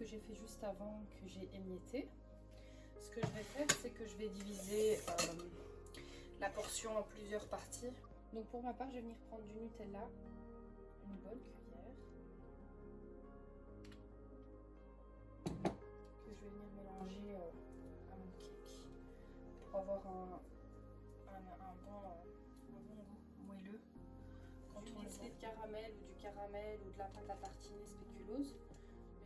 que j'ai fait juste avant, que j'ai émietté. Ce que je vais faire, c'est que je vais diviser la portion en plusieurs parties. Donc pour ma part, je vais venir prendre du Nutella, une bonne cuillère, que je vais venir mélanger à mon cake pour avoir un bon goût moelleux. Quand on essaie de caramel ou du caramel ou de la pâte à tartiner spéculoos,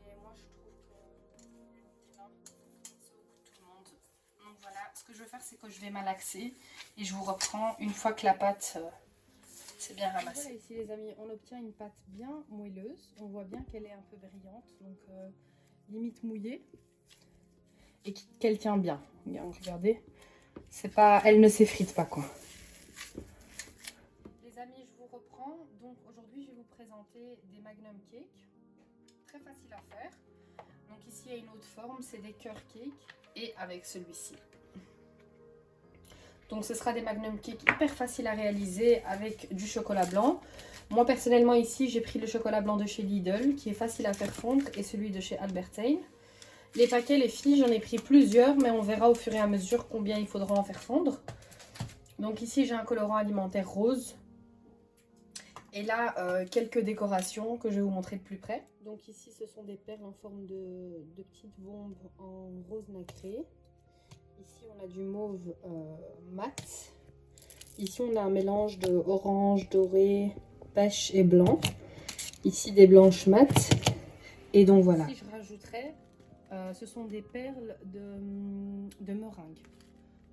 mais moi je trouve que le Nutella c'est au goût de tout le monde. Donc voilà, ce que je vais faire, c'est que je vais malaxer et je vous reprends une fois que la pâte c'est bien ramassée. Voilà, ici les amis, on obtient une pâte bien moelleuse. On voit bien qu'elle est un peu brillante, donc limite mouillée, et qu'elle tient bien. Donc regardez, c'est pas, elle ne s'effrite pas quoi. Les amis, je vous reprends. Donc aujourd'hui, je vais vous présenter des Magnum Cake, très facile à faire. Donc ici, il y a une autre forme, c'est des cœur cake, et avec celui-ci. Donc ce sera des Magnum Cake hyper faciles à réaliser avec du chocolat blanc. Moi personnellement ici j'ai pris le chocolat blanc de chez Lidl qui est facile à faire fondre et celui de chez Albertijn. Les paquets, les filles, j'en ai pris plusieurs mais on verra au fur et à mesure combien il faudra en faire fondre. Donc ici j'ai un colorant alimentaire rose. Et là quelques décorations que je vais vous montrer de plus près. Donc ici ce sont des perles en forme de petites bombes en rose nacré. Ici, on a du mauve mat. Ici, on a un mélange de orange, doré, pêche et blanc. Ici, des blanches mat. Et donc, voilà. Ici, je rajouterai, ce sont des perles de meringue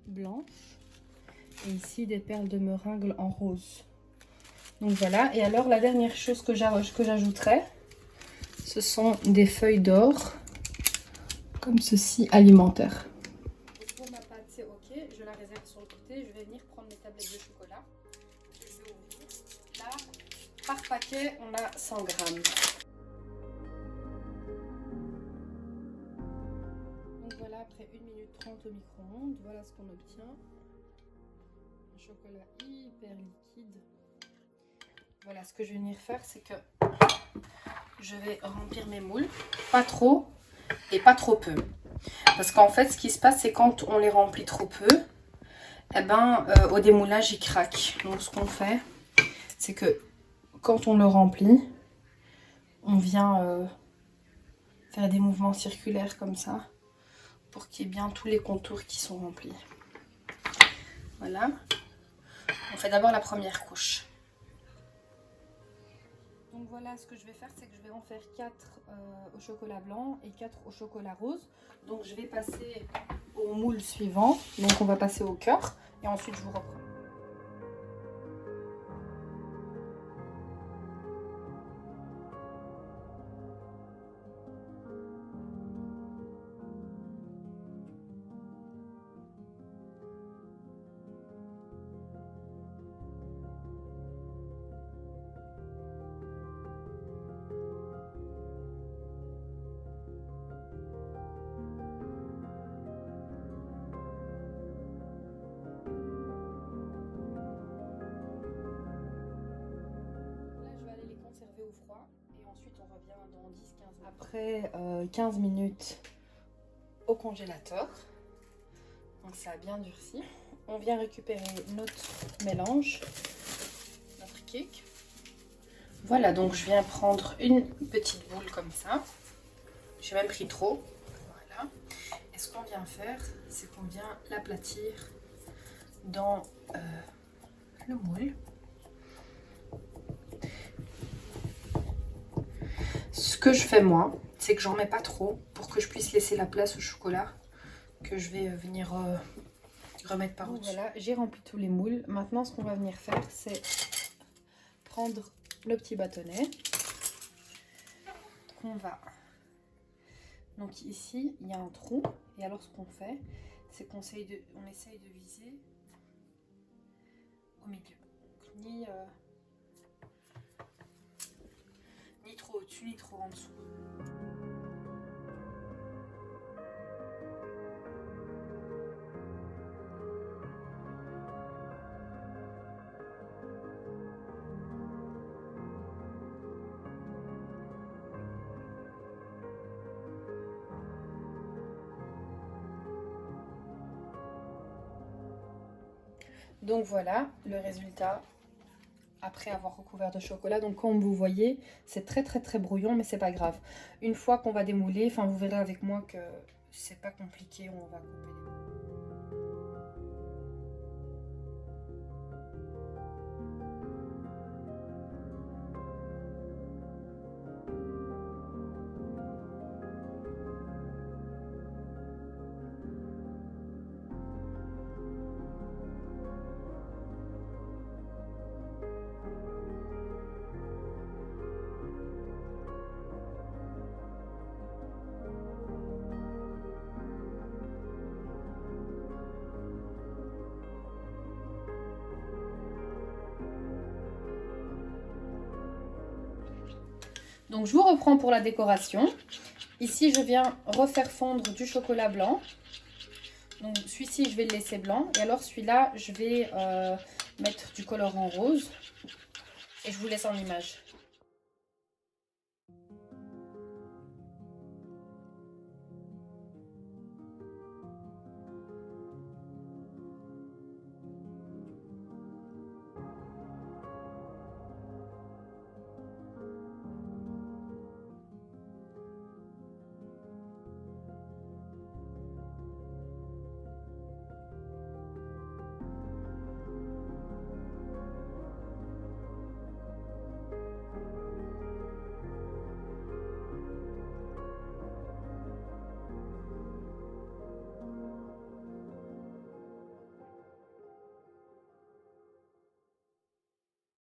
blanches. Et ici, des perles de meringue en rose. Donc, voilà. Et alors, la dernière chose que j'ajouterai, ce sont des feuilles d'or, comme ceci, alimentaires. C'est ok, je la réserve sur le côté. Je vais venir prendre mes tablettes de chocolat que je vais ouvrir. Là, par paquet, on a 100 grammes. Donc voilà, après 1 minute 30 au micro-ondes, voilà ce qu'on obtient. Un chocolat hyper liquide. Voilà, ce que je vais venir faire, c'est que je vais remplir mes moules. Pas trop et pas trop peu. Parce qu'en fait, ce qui se passe, c'est quand on les remplit trop peu, eh ben, au démoulage, il craque. Donc, ce qu'on fait, c'est que quand on le remplit, on vient faire des mouvements circulaires comme ça, pour qu'il y ait bien tous les contours qui sont remplis. Voilà. On fait d'abord la première couche. Donc voilà, ce que je vais faire, c'est que je vais en faire 4 au chocolat blanc et 4 au chocolat rose. Donc je vais passer au moule suivant. Donc on va passer au cœur et ensuite je vous reprends. Au froid et ensuite on revient dans 10-15 minutes. Après 15 minutes au congélateur, donc ça a bien durci. On vient récupérer notre mélange, notre cake. Voilà, donc je viens prendre une petite boule comme ça. J'ai même pris trop. Voilà. Et ce qu'on vient faire, c'est qu'on vient l'aplatir dans le moule. Ce que je fais moi, c'est que j'en mets pas trop pour que je puisse laisser la place au chocolat que je vais venir remettre par au-dessus. Voilà, j'ai rempli tous les moules. Maintenant, ce qu'on va venir faire, c'est prendre le petit bâtonnet qu'on va... Donc ici, il y a un trou. Et alors, ce qu'on fait, c'est qu'on essaye de viser au milieu. Donc, ni trop au-dessus, ni trop en dessous. Donc voilà le résultat après avoir recouvert de chocolat. Donc comme vous voyez, c'est très brouillon, mais c'est pas grave. Une fois qu'on va démouler, enfin vous verrez avec moi que c'est pas compliqué, on va couper les bouts. Donc je vous reprends pour la décoration. Ici, je viens refaire fondre du chocolat blanc. Donc celui-ci, je vais le laisser blanc. Et alors celui-là, je vais mettre du colorant rose. Et je vous laisse en image.